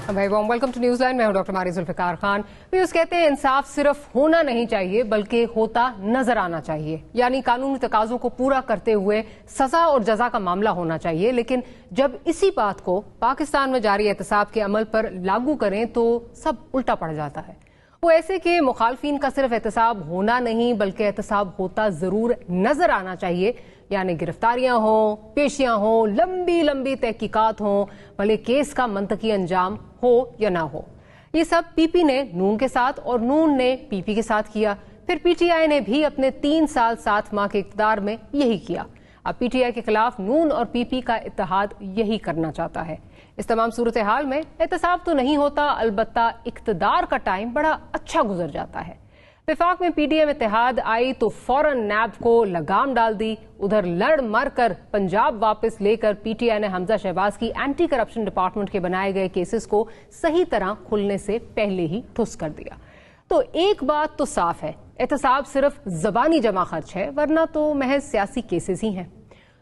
भाई वॉम welcome to news line. मैं हूं डॉक्टर मारी जुल्फिकार खान। व्यूअर्स कहते हैं इंसाफ सिर्फ होना नहीं चाहिए बल्कि होता नजर आना चाहिए, यानी कानूनी तकाजों को पूरा करते हुए सजा और जजा का मामला होना चाहिए। लेकिन जब इसी बात को पाकिस्तान में जारी एहतसाब के अमल पर लागू करें तो सब उल्टा पड़ जाता है। वो ऐसे कि मुखालफिन का सिर्फ एहतसाब होना नहीं बल्कि एहतसाब होता जरूर नजर आना चाहिए, यानी गिरफ्तारियां हों, पेशियां हों, लंबी लंबी तहकीकात हों, भले केस का मंतकी अंजाम हो या ना हो। ये सब पीपी ने नून के साथ और नून ने पीपी के साथ किया। फिर पीटीआई ने भी अपने 3 साल 7 माह के इक़्तिदार में यही किया। अब पीटीआई के खिलाफ नून और पीपी का इत्तेहाद यही करना चाहता है। इस तमाम सूरत हाल में एहतसाब तो नहीं होता, अलबत्ता इक़्तिदार का टाइम बड़ा अच्छा गुजर जाता है। विफाक में पीडीएम इत्तेहाद आई तो फौरन नैब को लगाम डाल दी। उधर लड़ मर कर पंजाब वापस लेकर पीटीआई ने हमजा शहबाज की एंटी करप्शन डिपार्टमेंट के बनाए गए केसेस को सही तरह खुलने से पहले ही ठुस कर दिया। तो एक बात तो साफ है, एहतसाब सिर्फ जबानी जमा खर्च है, वरना तो महज सियासी केसेस ही हैं।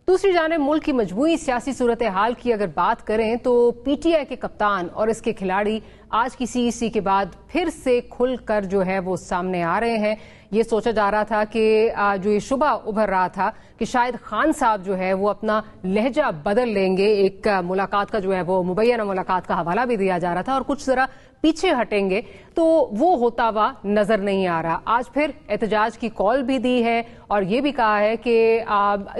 दूसरी जानिब मुल्क की मजबूरी सियासी सूरत हाल की अगर बात करें तो पीटीआई के कप्तान और इसके खिलाड़ी आज की सीईसी के बाद फिर से खुलकर जो है वो सामने आ रहे हैं। ये सोचा जा रहा था कि जो ये शुबा उभर रहा था कि शायद खान साहब जो है वो अपना लहजा बदल लेंगे। एक मुलाकात का जो है वो मुबैना मुलाकात का हवाला भी दिया जा रहा था और कुछ जरा पीछे हटेंगे, तो वो होता हुआ नजर नहीं आ रहा। आज फिर एहतजाज की कॉल भी दी है और ये भी कहा है कि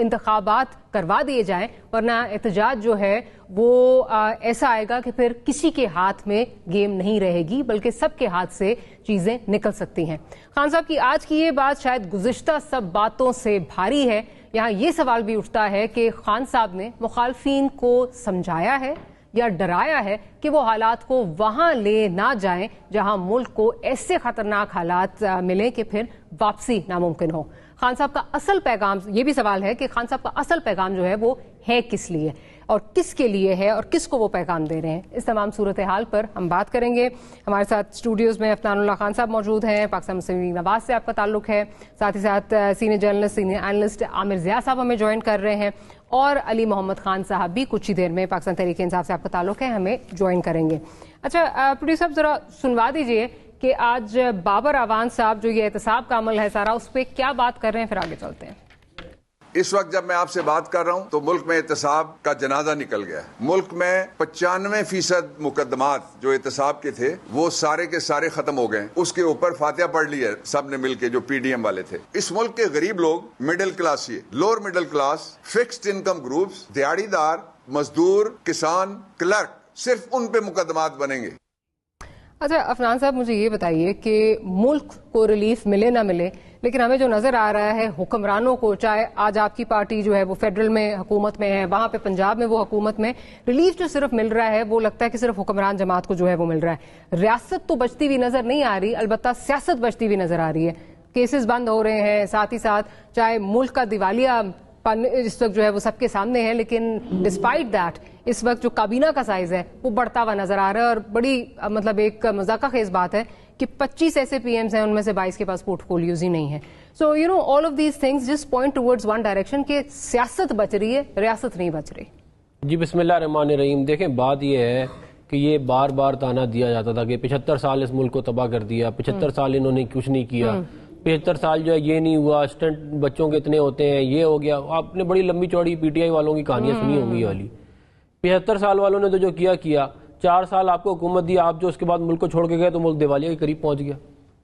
इंतखाबात करवा दिए जाएं, वरना एहतजाज जो है वो ऐसा आएगा कि फिर किसी के हाथ में गेम नहीं रहेगी बल्कि सबके हाथ से चीजें निकल सकती हैं। खान साहब की आज की ये बात शायद गुज़िश्ता सब बातों से भारी है। यहाँ ये सवाल भी उठता है कि खान साहब ने मुखालफिन को समझाया है या डराया है कि वो हालात को वहां ले ना जाएं जहां मुल्क को ऐसे खतरनाक हालात मिले कि फिर वापसी नामुमकिन हो। खान साहब का असल पैगाम, ये भी सवाल है कि खान साहब का असल पैगाम जो है वो है किस लिए और किसके लिए है और किसको वो पैगाम दे रहे हैं। इस तमाम सूरत हाल पर हम बात करेंगे। हमारे साथ स्टूडियोज में अफनानुल्लाह खान साहब मौजूद हैं, पाकिस्तान मुस्लिम लीग नवाज से आपका ताल्लुक है, साथ ही साथ senior journalist senior analyst Aamir Zia sahab हमें ज्वाइन कर रहे हैं और अली मोहम्मद खान साहब भी कुछ ही देर में पाकिस्तान तहरीक इंसाफ से आपका ताल्लुक है, हमें ज्वाइन करेंगे। अच्छा प्रोड्यूसर साहब जरा सुनवा दीजिए कि आज बाबर अवान साहब जो ये एहतसाब का अमल है सारा, उस पर क्या बात कर रहे हैं, फिर आगे चलते हैं। इस वक्त जब मैं आपसे बात कर रहा हूं तो मुल्क में एहतसाब का जनाजा निकल गया है। मुल्क में 95% मुकदमात जो एहतसाब के थे वो सारे के सारे खत्म हो गए। उसके ऊपर फातिहा पढ़ ली है सब ने मिलके, जो पीडीएम वाले थे। इस मुल्क के गरीब लोग, मिडिल क्लास, ये lower middle class, fixed income groups, दिहाड़ीदार, मजदूर, किसान, क्लर्क, सिर्फ उन पे मुकदमात बनेंगे। अच्छा अफनान साहब, मुझे ये बताइए कि मुल्क को रिलीफ मिले ना मिले, लेकिन हमें जो नजर आ रहा है हुक्मरानों को, चाहे आज आपकी पार्टी जो है वो फेडरल में हुकूमत में है, वहां पे पंजाब में वो हुकूमत में, रिलीफ जो सिर्फ मिल रहा है वो लगता है कि सिर्फ हुक्मरान जमात को जो है वो मिल रहा है। रियासत तो बचती हुई नजर नहीं आ रही, अलबत्ता सियासत बचती हुई नजर आ रही है। केसेस बंद हो रहे हैं, साथ ही साथ चाहे मुल्क का दिवालिया इस वक्त जो है वो सबके सामने है, लेकिन डिस्पाइट दैट इस वक्त जो काबीना का साइज है वो बढ़ता हुआ नजर आ रहा है। और बड़ी मतलब एक मजाका खेज बात है कि 25 ऐसे पीएम्स हैं, उनमें से 22 के पास पोर्टफोलियोज ही नहीं है। So you know all of these things just point towards one direction के सियासत बच रही है, रियासत नहीं बच रही। जी बिस्मिल्लाह रहमान रहीम। देखें बात यह है कि ये बार बार ताना दिया जाता था कि 75 साल इस मुल्क को तबाह कर दिया, 75 साल इन्होंने कुछ नहीं किया, 75 साल जो है ये नहीं हुआ, स्टंट बच्चों के इतने होते हैं, ये हो गया। आपने बड़ी लंबी चौड़ी पीटीआई वालों की कहानियां सुनी होंगी वाली। 75 साल वालों ने तो जो किया किया, 4 साल आपको हुकूमत दी, आप जो उसके बाद मुल्क को छोड़ के गए तो मुल्क दिवालिया के करीब पहुंच गया।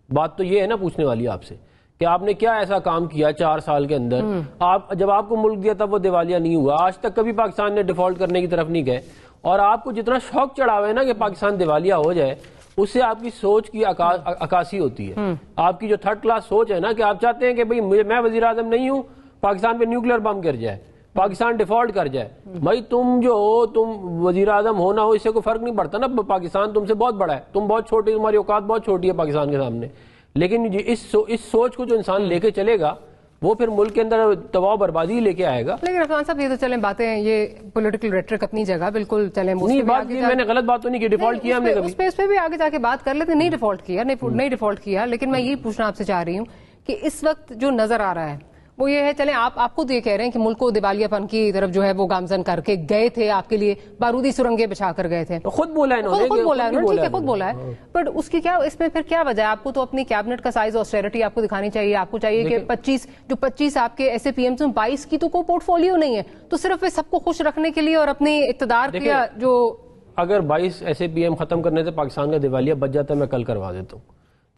बात तो ये है ना पूछने वाली आपसे कि आपने क्या ऐसा काम किया 4 साल के अंदर। आप जब आपको मुल्क दिया तब वो दिवालिया नहीं हुआ। आज तक कभी पाकिस्तान ने डिफॉल्ट करने की तरफ नहीं गए। और आपको जितना शौक चढ़ा हुआ है ना कि पाकिस्तान दिवालिया हो जाए, उससे आपकी सोच की अकासी होती है। आपकी जो थर्ड क्लास सोच है ना कि आप चाहते हैं कि भाई मैं वजीर आजम नहीं हूं, पाकिस्तान पे न्यूक्लियर बम गिर जाए, पाकिस्तान डिफॉल्ट कर जाए। भाई तुम जो हो, तुम वजीर आजम हो ना हो, इससे कोई फर्क नहीं पड़ता ना। पाकिस्तान तुमसे बहुत बड़ा है, तुम बहुत छोटे, तुम्हारी औकात बहुत छोटी है पाकिस्तान के सामने। लेकिन इस सोच को जो इंसान लेके चलेगा वो फिर मुल्क के अंदर तबाह बर्बादी लेके आएगा। लेकिन अफनान साहब ये तो चलें बातें, ये पॉलिटिकल रेटरिक अपनी जगह बिल्कुल चले। नहीं बात नहीं, मैंने गलत बात तो नहीं की, डिफॉल्ट किया हमने कभी, उस पे भी आगे जाके बात कर लेते। नहीं डिफॉल्ट किया, नहीं डिफॉल्ट किया, लेकिन मैं ये पूछना आपसे चाह रही हूँ कि इस वक्त जो नजर आ रहा है وہ یہ ہے, چلیں آپ خود یہ کہہ رہے ہیں کہ ملک کو دیوالیہ پن کی طرف جو ہے وہ گامزن کر کے گئے تھے, آپ کے لیے بارودی سرنگیں بچھا کر گئے تھے. خود بولا ہے انہوں نے, خود بولا ہے, ٹھیک ہے خود بولا ہے, بٹ اس کی کیا, اس میں پھر کیا وجہ ہے؟ آپ کو تو اپنی کیبنٹ کا سائز آسٹیرٹی آپ کو دکھانی چاہیے. آپ کو چاہیے کہ 25 آپ کے ایسے پی ایم سے 22 کی تو کوئی پورٹ فولیو نہیں ہے, تو صرف سب کو خوش رکھنے کے لیے اور اپنی اقتدار کا جو, اگر 22 ایسے پی ایم ختم کرنے سے پاکستان کا دیوالیہ بچ جاتا ہے, میں کل کروا دیتا ہوں.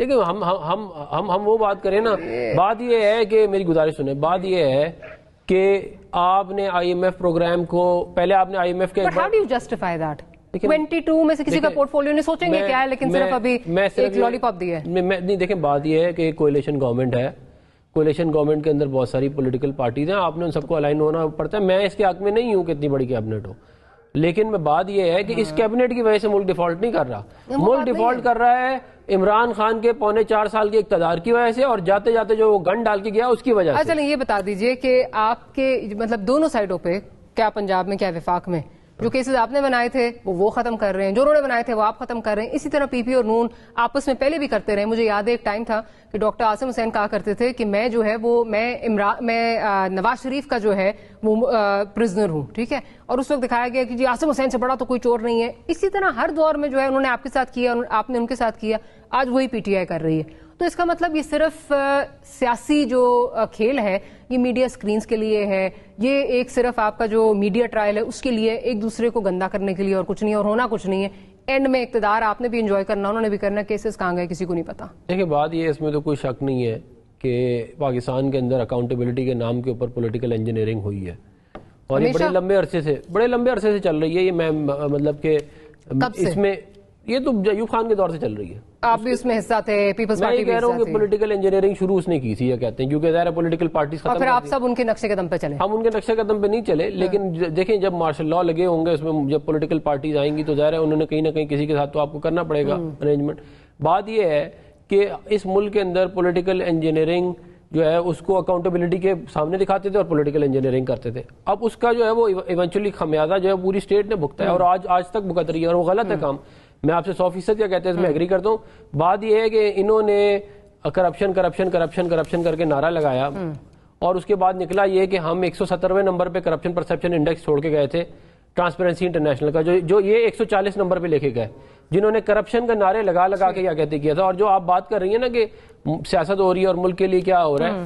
دیکھیں ہم وہ بات کریں نا, بات یہ ہے کہ میری گزارش سنیں, بات یہ ہے کہ آپ نے آئی ایم ایف پروگرام کو, پہلے آپ نے آئی ایم ایف کے, but how do you justify that? 22 میں سے کسی کا پورٹ فولیو نہیں, سوچیں گے کیا ہے, لیکن صرف ابھی ایک لالی پاپ دی ہے. نہیں دیکھیں, بات یہ ہے کہ کولیشن گورنمنٹ ہے, کولیشن گورنمنٹ کے اندر بہت ساری پولیٹیکل پارٹیز ہیں, آپ نے ان سب کو الائن ہونا پڑتا ہے. میں اس کے حق میں نہیں ہوں کہ اتنی بڑی کیبنٹ ہو, لیکن میں بات یہ ہے کہ اس کیبنٹ کی وجہ سے ملک ڈیفالٹ نہیں کر رہا, ملک ڈیفالٹ کر رہا ہے عمران خان کے 4.25 سال کے اقتدار کی وجہ سے, اور جاتے جاتے جو وہ گن ڈال کے گیا اس کی وجہ سے. چلیں یہ بتا دیجئے کہ آپ کے مطلب دونوں سائڈوں پہ, کیا پنجاب میں کیا وفاق میں, جو کیسز آپ نے بنائے تھے وہ ختم کر رہے ہیں, جو انہوں نے بنائے تھے وہ آپ ختم کر رہے ہیں. اسی طرح پی پی اور نون آپس میں پہلے بھی کرتے رہے. مجھے یاد ہے ایک ٹائم تھا کہ ڈاکٹر عاصم حسین کہا کرتے تھے کہ میں جو ہے وہ میں نواز شریف کا جو ہے وہ پرزنر ہوں, ٹھیک ہے, اور اس وقت دکھایا گیا کہ جی عاصم حسین سے بڑا تو کوئی چور نہیں ہے. اسی طرح ہر دور میں جو ہے انہوں نے آپ کے ساتھ کیا, آپ نے ان کے ساتھ کیا, آج وہی پی ٹی آئی کر رہی ہے. تو اس کا مطلب یہ صرف سیاسی جو کھیل ہے یہ میڈیا سکرینز کے لیے ہے, یہ ایک صرف آپ کا جو میڈیا ٹرائل ہے اس کے لیے, ایک دوسرے کو گندا کرنے کے لیے, اور کچھ نہیں, اور ہونا کچھ نہیں ہے. اینڈ میں اقتدار آپ نے بھی انجوائے کرنا, انہوں نے بھی کرنا, کیسز کہاں گئے کسی کو نہیں پتا. دیکھیں بات یہ ہے, اس میں تو کوئی شک نہیں ہے کہ پاکستان کے اندر اکاؤنٹیبلٹی کے نام کے اوپر پولیٹیکل انجینئرنگ ہوئی ہے, اور یہ بڑے لمبے عرصے سے چل رہی ہے. یہ میں مطلب کہ اس میں یہ تو ایوب خان کے دور سے چل رہی ہے. آپ بھی اس میں حصہ تھے, پیپلز پارٹی میں کہہ رہا ہوں کہ پولیٹیکل انجینئرنگ شروع اس نے کی تھی, یہ کہتے ہیں, کیونکہ ظاہر ہے پولیٹیکل پارٹیز ختم, اور پھر آپ سب ان کے نقشے قدم پہ چلے. ہم ان کے نقشے قدم پہ نہیں چلے, لیکن دیکھیں جب مارشل لاء لگے ہوں گے اس میں, جب پولیٹیکل پارٹیز آئیں گی تو ظاہر ہے انہوں نے کہیں نہ کہیں کسی کے ساتھ تو آپ کو کرنا پڑے گا ارینجمنٹ. بات یہ ہے کہ اس ملک کے اندر پولیٹیکل انجینئرنگ جو ہے اس کو اکاؤنٹیبلٹی کے سامنے دکھاتے تھے اور پولیٹیکل انجینئرنگ کرتے تھے. اب اس کا جو ہے وہ ایونچولی خمیازہ جو ہے پوری اسٹیٹ نے بھگتا ہے, اور آج تک بھگت رہی ہے, اور وہ غلط ہے کام. میں آپ سے 100% کیا کہتے ہیں اس میں ایگری کرتا ہوں. بات یہ ہے کہ انہوں نے کرپشن کرپشن کرپشن کرپشن کر کے نعرہ لگایا, اور اس کے بعد نکلا یہ کہ ہم 170ویں نمبر پہ کرپشن پرسپشن انڈیکس چھوڑ کے گئے تھے ٹرانسپیرنسی انٹرنیشنل کا, جو یہ 140 نمبر پہ لے کے گئے, جنہوں نے کرپشن کا نعرے لگا کے کیا کہتے کیا تھا. اور جو آپ بات کر رہی ہیں نا کہ سیاست ہو رہی ہے اور ملک کے لیے کیا ہو رہا ہے,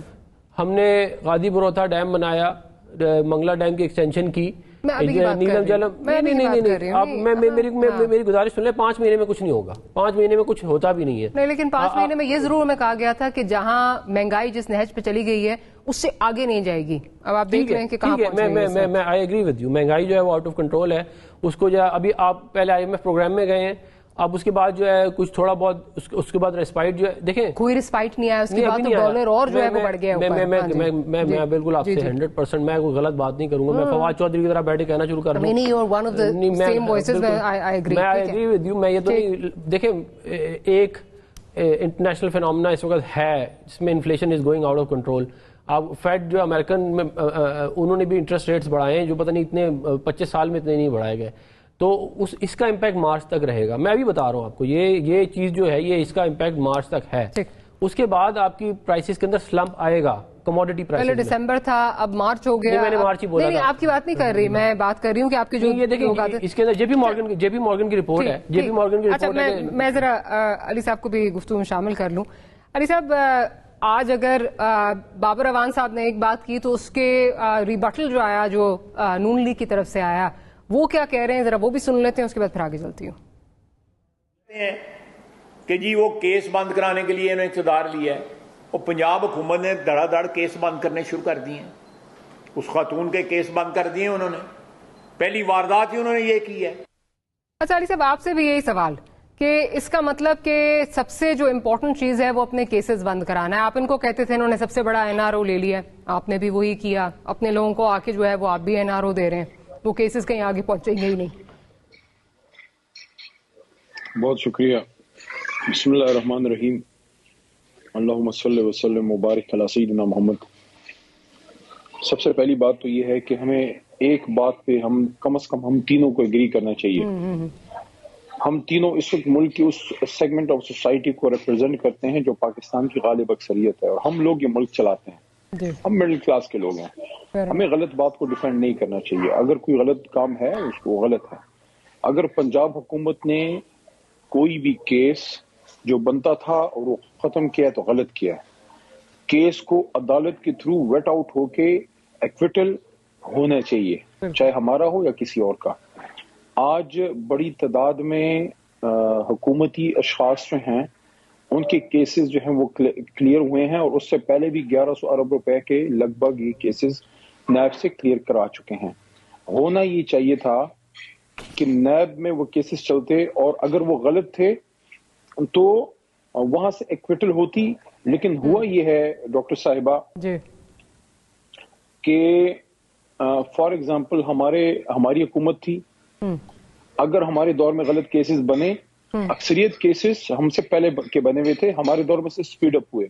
ہم نے غازی بروتھا ڈیم بنایا, منگلا ڈیم کی ایکسٹینشن کی, نیلم جلم, میری گزارش سن لیں, 5 مہینے میں کچھ نہیں ہوگا, 5 مہینے میں کچھ ہوتا بھی نہیں ہے. نہیں, لیکن 5 مہینے میں یہ ضرور ہمیں کہا گیا تھا کہ جہاں مہنگائی جس نہج پہ چلی گئی ہے اس سے آگے نہیں جائے گی. اب آپ دیکھ رہے ہیں کہ کہاں پہنچ گئی ہے. میں آئی ایگری ود یو, مہنگائی جو ہے وہ آؤٹ آف کنٹرول ہے. اس کو جو ہے ابھی آپ پہلے آئی ایم ایف پروگرام میں گئے ہیں, اب اس کے بعد جو ہے کچھ تھوڑا بہت اس کے بعد ریسپائٹ جو ہے, دیکھیں کوئی ریسپائٹ نہیں آیا, اس کے بعد تو ڈالر اور جو ہے وہ بڑھ گیا. میں بالکل آپ سے 100% میں کوئی غلط بات نہیں کروں گا, میں فواد چودھری کی طرح بیٹھ کے کہنا شروع کر دوں. میں ایگری ود یو. میں یہ تو نہیں, دیکھیں ایک انٹرنیشنل فینومینا اس وقت ہے جس میں inflation is going out of control. اب فیڈ جو امریکن میں انہوں نے بھی انٹرسٹ ریٹس بڑھائے ہیں جو پتہ نہیں اتنے 25 سال میں اتنے نہیں بڑھائے گئے, تو اس کا امپیکٹ مارچ تک رہے گا. میں ابھی بتا رہا ہوں آپ کو, یہ چیز جو ہے یہ اس کا امپیکٹ مارچ تک ہے. اس کے بعد آپ کی پرائسز کے اندر سلمپ آئے گا, کموڈٹی پرائسز. پہلے دسمبر تھا, اب مارچ ہو گیا. میں نے مارچ ہی بولا. نہیں, آپ کی بات نہیں کر رہی, میں بات کر رہی ہوں کہ آپ کی جو یہ دیکھیں اس کے اندر جے پی مورگن کی رپورٹ ہے. جے پی مورگن کی رپورٹ ہے. میں ذرا علی صاحب کو بھی گفتگو میں شامل کر لوں. علی صاحب, آج اگر بابر اعوان صاحب نے ایک بات کی تو اس کے ریبٹل جو آیا, جو نون لیگ کی طرف سے آیا, وہ کیا کہہ رہے ہیں ذرا وہ بھی سن لیتے ہیں, اس کے بعد پھر آگے چلتی ہوں. کہ جی وہ کیس بند کرانے کے لیے انہوں نے اقتدار لیا ہے, اور پنجاب حکومت نے دھڑا دھڑ کیس بند کرنے شروع کر دیے ہیں. اس خاتون کے کیس بند کر دیے انہوں نے, پہلی واردات ہی انہوں نے یہ کی ہے. اچھا علی صاحب, آپ سے بھی یہی سوال کہ اس کا مطلب کہ سب سے جو امپورٹنٹ چیز ہے وہ اپنے کیسز بند کرانا ہے. آپ ان کو کہتے تھے انہوں نے سب سے بڑا این آر او لے لیا, آپ نے بھی وہی کیا, اپنے لوگوں کو آ کے جو ہے وہ آپ بھی این آر او دے رہے ہیں, وہ کیسز کہیں آگے پہنچیں گے ہی نہیں. بہت شکریہ. بسم اللہ الرحمن الرحیم. اللہم صلی وسلم مبارک علی سیدنا محمد. سب سے پہلی بات تو یہ ہے کہ ہمیں ایک بات پہ کم از کم ہم تینوں کو ایگری کرنا چاہیے. ہم تینوں اس وقت ملک کی اس سیگمنٹ آف سوسائٹی کو ریپرزینٹ کرتے ہیں جو پاکستان کی غالب اکثریت ہے, اور ہم لوگ یہ ملک چلاتے ہیں. ہم مڈل کلاس کے لوگ ہیں، ہمیں غلط بات کو ڈیفینڈ نہیں کرنا چاہیے. اگر کوئی غلط کام ہے اس کو غلط ہے. اگر پنجاب حکومت نے کوئی بھی کیس جو بنتا تھا اور وہ ختم کیا تو غلط کیا ہے. کیس کو عدالت کے تھرو ویٹ آؤٹ ہو کے ایکویٹل ہونا چاہیے، چاہے ہمارا ہو یا کسی اور کا. آج بڑی تعداد میں حکومتی اشخاص جو ہیں ان کے کیسز جو ہیں وہ کلیئر ہوئے ہیں، اور اس سے پہلے بھی 1100 ارب روپے کے لگ بھگ یہ کیسز نیب سے کلیئر کرا چکے ہیں. ہونا یہ چاہیے تھا کہ نیب میں وہ کیسز چلتے، اور اگر وہ غلط تھے تو وہاں سے ایکویٹل ہوتی. لیکن ہوا یہ ہے ڈاکٹر صاحبہ کہ فار ایگزامپل ہماری حکومت تھی، اگر ہمارے دور میں غلط کیسز بنے، اکثریت کیسز ہم سے پہلے کے بنے ہوئے تھے، ہمارے دور میں سے سپیڈ اپ ہوئے،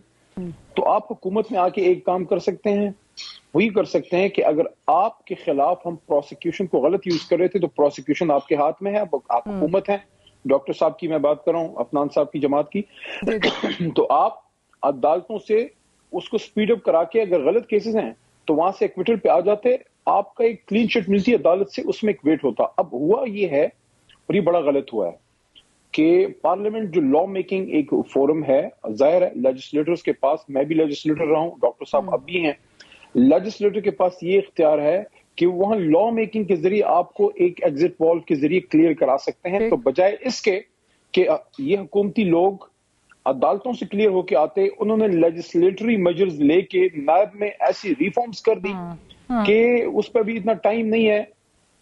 تو آپ حکومت میں آ کے ایک کام کر سکتے ہیں، وہی کر سکتے ہیں کہ اگر آپ کے خلاف ہم پروسیکیوشن کو غلط یوز کر رہے تھے تو پروسیکیوشن آپ کے ہاتھ میں ہے، آپ حکومت ہیں. ڈاکٹر صاحب کی میں بات کر رہا ہوں، افنان صاحب کی جماعت کی. تو آپ عدالتوں سے اس کو سپیڈ اپ کرا کے اگر غلط کیسز ہیں تو وہاں سے ایکویٹل پہ آ جاتے، آپ کا ایک کلین چٹ ملتی عدالت سے، اس میں ایک ویٹ ہوتا. اب ہوا یہ ہے، اور یہ بڑا غلط ہوا ہے کہ پارلیمنٹ جو لا میکنگ ایک فورم ہے، ظاہر ہے لیجسلیٹرز کے پاس، میں بھی لیجسلیٹر رہا ہوں، ڈاکٹر صاحب اب بھی ہیں، لیجسلیٹر کے پاس یہ اختیار ہے کہ وہاں لا میکنگ کے ذریعے آپ کو ایک ایگزٹ والو کے ذریعے کلیئر کرا سکتے ہیں. تو بجائے اس کے کہ یہ حکومتی لوگ عدالتوں سے کلیئر ہو کے آتے، انہوں نے لیجسلیٹری میجرز لے کے نیب میں ایسی ریفارمز کر دی کہ اس پہ بھی اتنا ٹائم نہیں ہے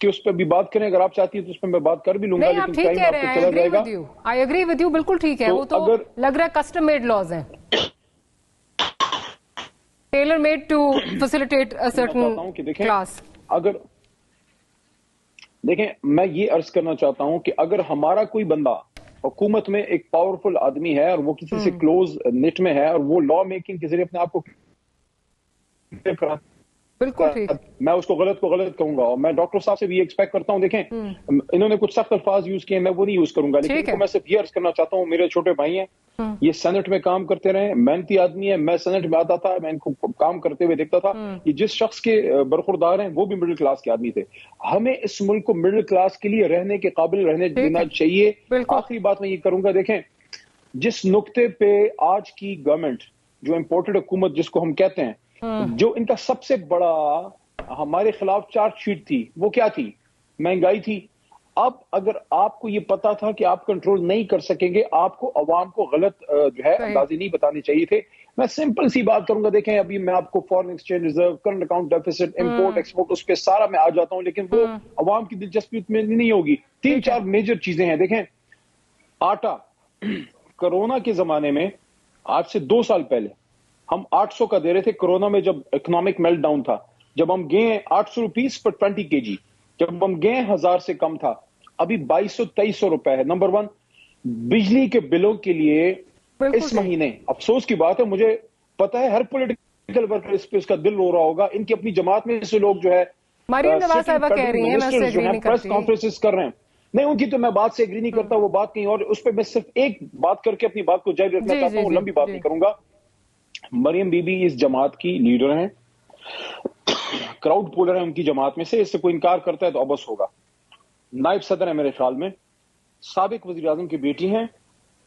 کہ اس پہ بھی بات کریں. اگر آپ چاہتی ہیں تو اس پہ میں بات کر بھی لوں گا، لیکن ٹائم آپ کو چلا جائے گا. I agree with you، بالکل ٹھیک ہے. وہ تو لگ رہا ہے کسٹم میڈ لاز ہیں، tailor made to facilitate a certain class. اگر دیکھیں، میں یہ عرض کرنا چاہتا ہوں کہ اگر ہمارا کوئی بندہ حکومت میں ایک پاورفل آدمی ہے اور وہ کسی سے کلوز نیٹ میں ہے اور وہ لا میکنگ کے ذریعے اپنے آپ کو بالکل ٹھیک، میں اس کو غلط کہوں گا. اور میں ڈاکٹر صاحب سے بھی ایکسپیکٹ کرتا ہوں، دیکھیں انہوں نے کچھ سخت الفاظ یوز کیے، میں وہ نہیں یوز کروں گا، لیکن میں صرف یہ عرض کرنا چاہتا ہوں، میرے چھوٹے بھائی ہیں، یہ سینٹ میں کام کرتے رہے، محنتی آدمی ہے، میں سینٹ میں آتا تھا، میں ان کو کام کرتے ہوئے دیکھتا تھا. یہ جس شخص کے برخوردار ہیں وہ بھی مڈل کلاس کے آدمی تھے. ہمیں اس ملک کو مڈل کلاس کے لیے رہنے کے قابل رہنے دینا چاہیے. آخری بات میں یہ کروں گا، دیکھیں جس نقطے پہ آج کی گورنمنٹ جو امپورٹڈ حکومت جس کو ہم کہتے ہیں، جو ان کا سب سے بڑا ہمارے خلاف چارج شیٹ تھی، وہ کیا تھی؟ مہنگائی تھی. اب اگر آپ کو یہ پتا تھا کہ آپ کنٹرول نہیں کر سکیں گے، آپ کو عوام کو غلط جو ہے اندازے نہیں بتانے چاہیے تھے. میں سمپل سی بات کروں گا، دیکھیں ابھی میں آپ کو foreign exchange reserve, current account deficit, import export, اس پہ سارا میں آ جاتا ہوں، لیکن وہ عوام کی دلچسپی میں نہیں ہوگی. 3-4 میجر چیزیں ہیں. دیکھیں آٹا، کرونا کے زمانے میں آج سے 2 سال پہلے ہم 800 کا دے رہے تھے. کرونا میں جب اکنامک میلٹ ڈاؤن تھا، جب ہم گئے 800 روپیز پر 20 kg، جب ہم گئے 1000 سے کم تھا. ابھی 2200-2300 روپے ہے. نمبر 1 بجلی کے بلوں کے لیے اس مہینے، افسوس کی بات ہے، مجھے پتا ہے ہر پولیٹیکل ورکر اس پہ اس کا دل رو رہا ہوگا، ان کی اپنی جماعت میں سے لوگ جو ہے مریم نواز صاحبہ کہہ رہی ہیں، میں اس سے ایگری نہیں پریس کرتی. کانفرنسز کر رہے ہیں. نہیں، ان کی تو میں بات سے ایگری نہیں کرتا، وہ بات کہیں اور. اس پہ میں صرف ایک بات کر کے اپنی بات کو جاری رکھنا چاہتا ہوں، لمبی بات نہیں کروں گا. مریم بی بی اس جماعت کی لیڈر ہیں، کراؤڈ پولر ہیں ان کی جماعت میں سے، اس سے کوئی انکار کرتا ہے تو ابس ہوگا. نائب صدر ہیں میرے خیال میں، سابق وزیر اعظم کی بیٹی ہیں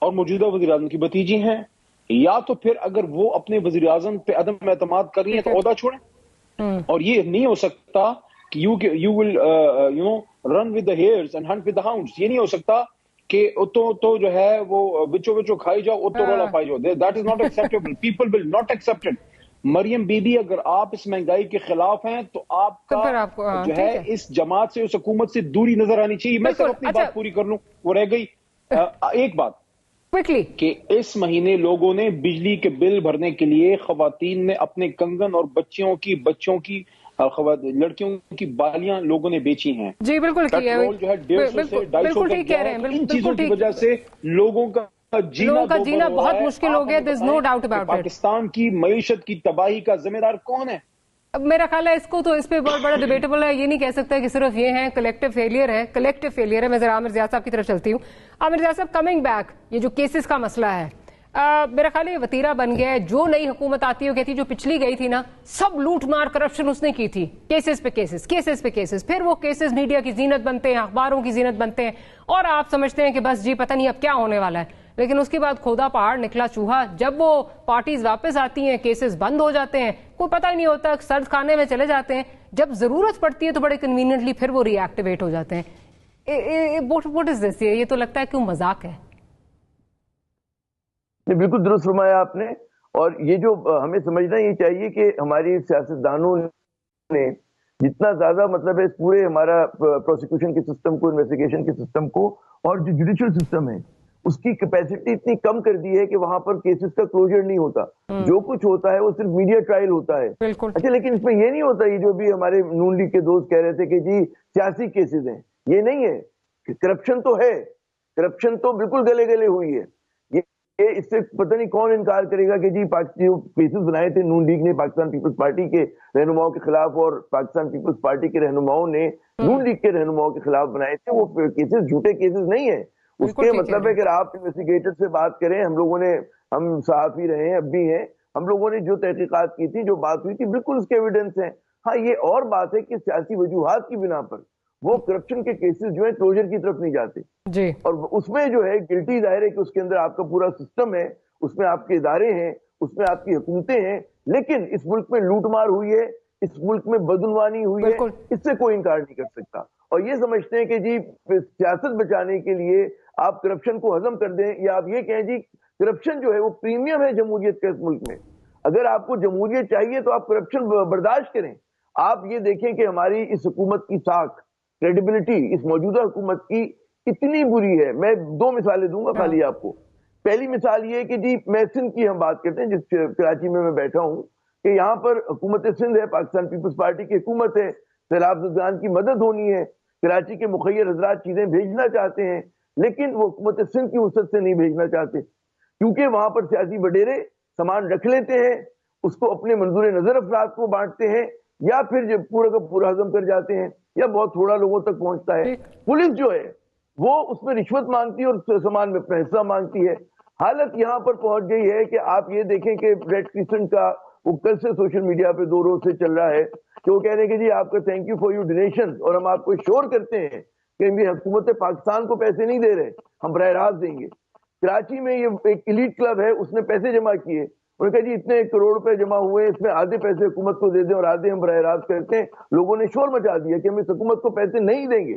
اور موجودہ وزیر اعظم کی بھتیجی ہیں. یا تو پھر اگر وہ اپنے وزیر اعظم پہ عدم اعتماد کر رہی ہیں تو عہدہ چھوڑیں. اور یہ نہیں ہو سکتا کہ you will run with the hares and hunt with the hounds. یہ نہیں ہو سکتا کہ تو جو ہے وہ بچو کھائی جاؤ، اتو رولا پائی جاؤ. That is not acceptable. People will not accept it. Maryam Bibi بی، اگر آپ اس مہنگائی کے خلاف ہیں تو آپ کا جو ہے اس جماعت سے، اس حکومت سے دوری نظر آنی چاہیے. میں صرف اپنی بات پوری کر لوں، وہ رہ گئی ایک بات کہ اس مہینے لوگوں نے بجلی کے بل بھرنے کے لیے خواتین نے اپنے کنگن اور بچوں کی لڑکیوں کی بالیاں لوگوں نے بیچی ہیں. جی بالکل، پیٹرول جو ہے 150 سے 250 تک گیا ہے. ان چیزوں کی وجہ سے لوگوں کا جینا بہت مشکل ہو گیا. There's no doubt about it. Pakistan کی معیشت کی تباہی کا ذمہ دار کون ہے؟ اب میرا خیال ہے اس پہ بہت بڑا ڈیبیٹیبل ہے. یہ نہیں کہہ سکتا کہ صرف یہ ہیں، کلیکٹیو فیلئر ہے. میں ذرا عامر زیاد صاحب کی طرف چلتی ہوں. عامر زیاد صاحب، کمنگ بیک، یہ جو کیسز کا مسئلہ ہے، मेरा ख्याल है ये वतीरा बन गया है. जो नई हुकूमत आती है वो कहती है जो पिछली गई थी ना, सब लूट मार करप्शन उसने की थी, केसेस पे केसेस, केसेस पे केसेस. फिर वो केसेस मीडिया की जीनत बनते हैं, अखबारों की जीनत बनते हैं, और आप समझते हैं कि बस जी पता नहीं अब क्या होने वाला है. लेकिन उसके बाद खोदा पहाड़ निकला चूहा. जब वो पार्टीज वापस आती हैं, केसेस बंद हो जाते हैं, कोई पता ही नहीं होता, सर्द खाने में चले जाते हैं. जब जरूरत पड़ती है तो बड़े कन्वीनियंटली फिर वो रिएक्टिवेट हो जाते हैं. What is this? ये तो लगता है कि मजाक है. नहीं, बिल्कुल दुरुस्त फरमाया आपने. और ये जो हमें समझना ये चाहिए कि हमारी सियासतदानों ने जितना ज्यादा मतलब है इस पूरे हमारा प्रोसिक्यूशन के सिस्टम को, इन्वेस्टिगेशन के सिस्टम को और जो जुडिशियल सिस्टम है उसकी कैपेसिटी इतनी कम कर दी है कि वहां पर केसेस का क्लोजर नहीं होता. जो कुछ होता है वो सिर्फ मीडिया ट्रायल होता है. अच्छा, लेकिन इसमें ये नहीं होता, ये जो भी हमारे नून लीग के दोस्त कह रहे थे कि जी सियासी केसेस हैं, ये नहीं है. करप्शन तो है, करप्शन तो बिल्कुल गले गले हुई है. ये इससे पता नहीं कौन इनकार करेगा कि जी जो केसेस बनाए थे नून लीग ने पाकिस्तान पीपल्स पार्टी के रहनुमाओं के खिलाफ और पाकिस्तान पीपल्स पार्टी के रहनुमाओं ने नून लीग के रहनुमाओं के खिलाफ बनाए थे, वो केसेस झूठे केसेस नहीं है. उसके मतलब है कि आप इन्वेस्टिगेटर से बात करें, हम सहाफी रहे हैं, अब भी हैं, हम लोगों ने जो तहकीकात की थी, जो बात हुई थी, बिल्कुल उसके एविडेंस है. हाँ, ये और बात है कि सियासी वजूहात की बिना पर वो करप्शन के केसेस जो है क्लोजर की तरफ नहीं जाते जी. और उसमें जो है गिल्टी जाहिर है कि उसके अंदर आपका पूरा सिस्टम है, उसमें आपके इदारे हैं, उसमें आपकी हुकूमतें हैं. लेकिन इस मुल्क में लूटमार हुई है, इस मुल्क में बदनवानी हुई है, इससे कोई इनकार नहीं कर सकता. और ये समझते हैं कि जी सियासत बचाने के लिए आप करप्शन को हजम कर दें, या आप ये कहें जी करप्शन जो है वो प्रीमियम है जमहूरियत का इस मुल्क में. अगर आपको जमहूरियत चाहिए तो आप करप्शन बर्दाश्त करें. आप ये देखें कि हमारी इस हुकूमत की साख, क्रेडिबिलिटी इस मौजूदा हुकूमत की इतनी बुरी है. मैं 2 मिसालें दूंगा खाली आपको. पहली मिसाल ये है कि जी मैं सिंध की हम बात करते हैं, जिस कराची में मैं बैठा हूं, कि यहाँ पर हुकूमत सिंध है, पाकिस्तान पीपल्स पार्टी की हुकूमत है, सैलाब ज़दगान की मदद होनी है, कराची के मुखय्यर हजरात चीजें भेजना चाहते हैं, लेकिन वो हुकूमत सिंध की वसत से नहीं भेजना चाहते, क्योंकि वहां पर सियासी वडेरे सामान रख लेते हैं, उसको अपने मंजूर नजर अफराद को बांटते हैं, या फिर जब पूरा का पूरा हजम कर जाते हैं, या बहुत थोड़ा लोगों तक पहुंचता है. पुलिस जो है वो उसमें रिश्वत मांगती है और सामान में अपना हिस्सा मांगती है. हालत यहाँ पर पहुंच गई है कि आप ये देखें कि रेड क्रिसेंट का वो कल से सोशल मीडिया पे 2 रोज से चल रहा है कि वो कह रहे हैं कि जी आपका thank you for your donation, और हम आपको श्योर करते हैं कि हुकूमत पाकिस्तान को पैसे नहीं दे रहे, हम बरह रास्त देंगे. कराची में ये एक इलीट क्लब है, उसने पैसे जमा किए, उन्होंने कहा जी इतने करोड़ रुपए जमा हुए, इसमें आधे पैसे हुकूमत को दे दें और आधे हम बरह रास्त करते हैं. लोगों ने शोर मचा दिया कि हम इस हुकूमत को पैसे नहीं देंगे.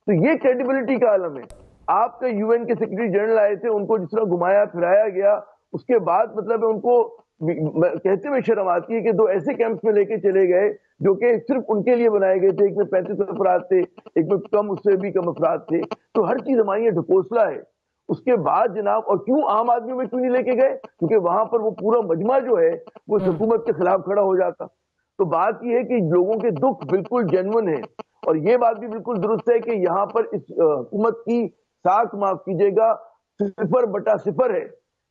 तो ये क्रेडिबिलिटी का आलम है. आपका यूएन के सेक्रेटरी जनरल आए थे, उनको जिस तरह घुमाया फिराया गया, उसके बाद मतलब उनको कहते हुए शर्म आती है कि 2 ऐसे कैंप्स में लेके चले गए जो कि सिर्फ उनके लिए बनाए गए थे. एक में 35 अफराद थे, एक में कम, उससे भी कम अफराद थे. तो हर चीज हमारी ढकोसला है. उसके बाद जनाब, और क्यों आम आदमी में क्यों नहीं लेके गए? क्योंकि वहां पर वो पूरा मजमा जो है वो हुकूमत के खिलाफ खड़ा हो जाता. तो बात यह है कि लोगों के दुख बिल्कुल जेन्युइन है, और ये बात भी बिल्कुल दुरुस्त है कि यहाँ पर इस हुकूमत की साख, माफ कीजिएगा, 0/0 है.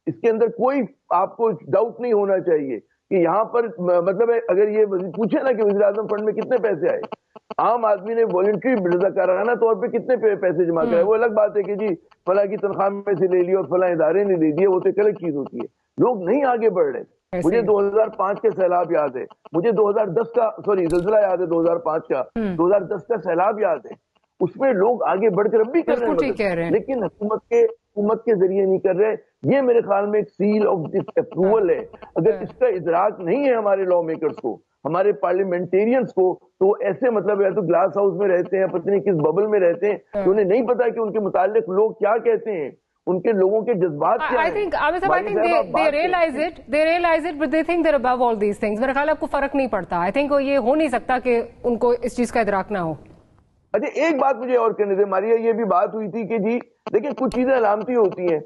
इसके अंदर कोई आपको डाउट नहीं होना चाहिए कि यहाँ पर मतलब है, अगर ये पूछे ना कि वज़ीर आज़म फंड में कितने पैसे आए, आम आदमी ने वॉलंटरी रज़ाकाराना तौर पे कितने पैसे जमा कराए, वो अलग बात है कि जी फला की तनख्वाह में से ले लिया और फला इदारे ने दे दिए, वो तो एक अलग चीज होती है. लोग नहीं आगे बढ़ रहे. मुझे 2005 के सैलाब याद है, मुझे 2010 का ज़लज़ला याद है, 2005 का, 2010 का सैलाब याद है. उसमें लोग आगे बढ़कर अब भी कर रहे हैं, लेकिन हुकूमत के जरिए नहीं कर रहे. ये मेरे ख्याल में एक सील ऑफ डिस अप्रूवल है. अगर इसका इदराक नहीं है हमारे लॉ मेकर्स को, हमारे पार्लियामेंटेरियंस को, तो ऐसे मतलब या तो ग्लास हाउस में रहते हैं, पता नहीं किस बबल में रहते हैं, तो उन्हें नहीं पता कि उनके मुतालिक लोग क्या कहते हैं, उनके लोगों के जज्बात क्या हैं. I think they realize it, but they think they're above all these things. मेरे ख्याल आपको फर्क नहीं पड़ता. I think ये हो नहीं सकता कि उनको इस चीज का इदराक ना हो. अच्छा, एक बात मुझे और कहने दे मारिया, ये भी बात हुई थी कि जी देखिए कुछ चीजें अलामती होती हैं.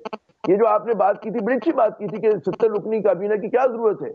ये जो आपने बात की थी, बड़ी अच्छी बात की थी कि 70 रुकनी काबीना की क्या जरूरत है.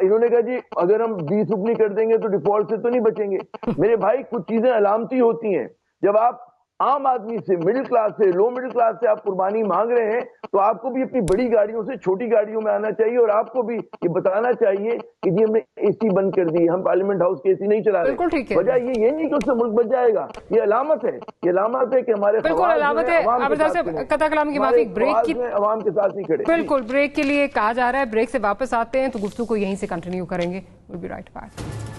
इन्होंने कहा जी अगर हम 20 रुकनी कर देंगे तो डिफॉल्ट से तो नहीं बचेंगे. मेरे भाई कुछ चीजें अलामती होती हैं. जब आप आम आदमी से, मिडिल क्लास से, लो मिडिल क्लास से आप कुर्बानी मांग रहे हैं, तो आपको भी अपनी बड़ी गाड़ियों से छोटी गाड़ियों में आना चाहिए और आपको भी ये बताना चाहिए कि जी हमने एसी बंद कर दी, हम पार्लियामेंट हाउस के एसी नहीं चला रहे। वजह ये नहीं कि उससे मुल्क बच जाएगा, ये अलामत है, ये अलामत है कि हमारे बिल्कुल अलामत है। आबिद साहब कथा कलाम की माफी, ब्रेक की अवाम के साथ नहीं खड़े। बिल्कुल ब्रेक के लिए कहा जा रहा है, ब्रेक से वापस आते हैं तो गुफ्तगू को यहीं से कंटिन्यू करेंगे। Will be right back.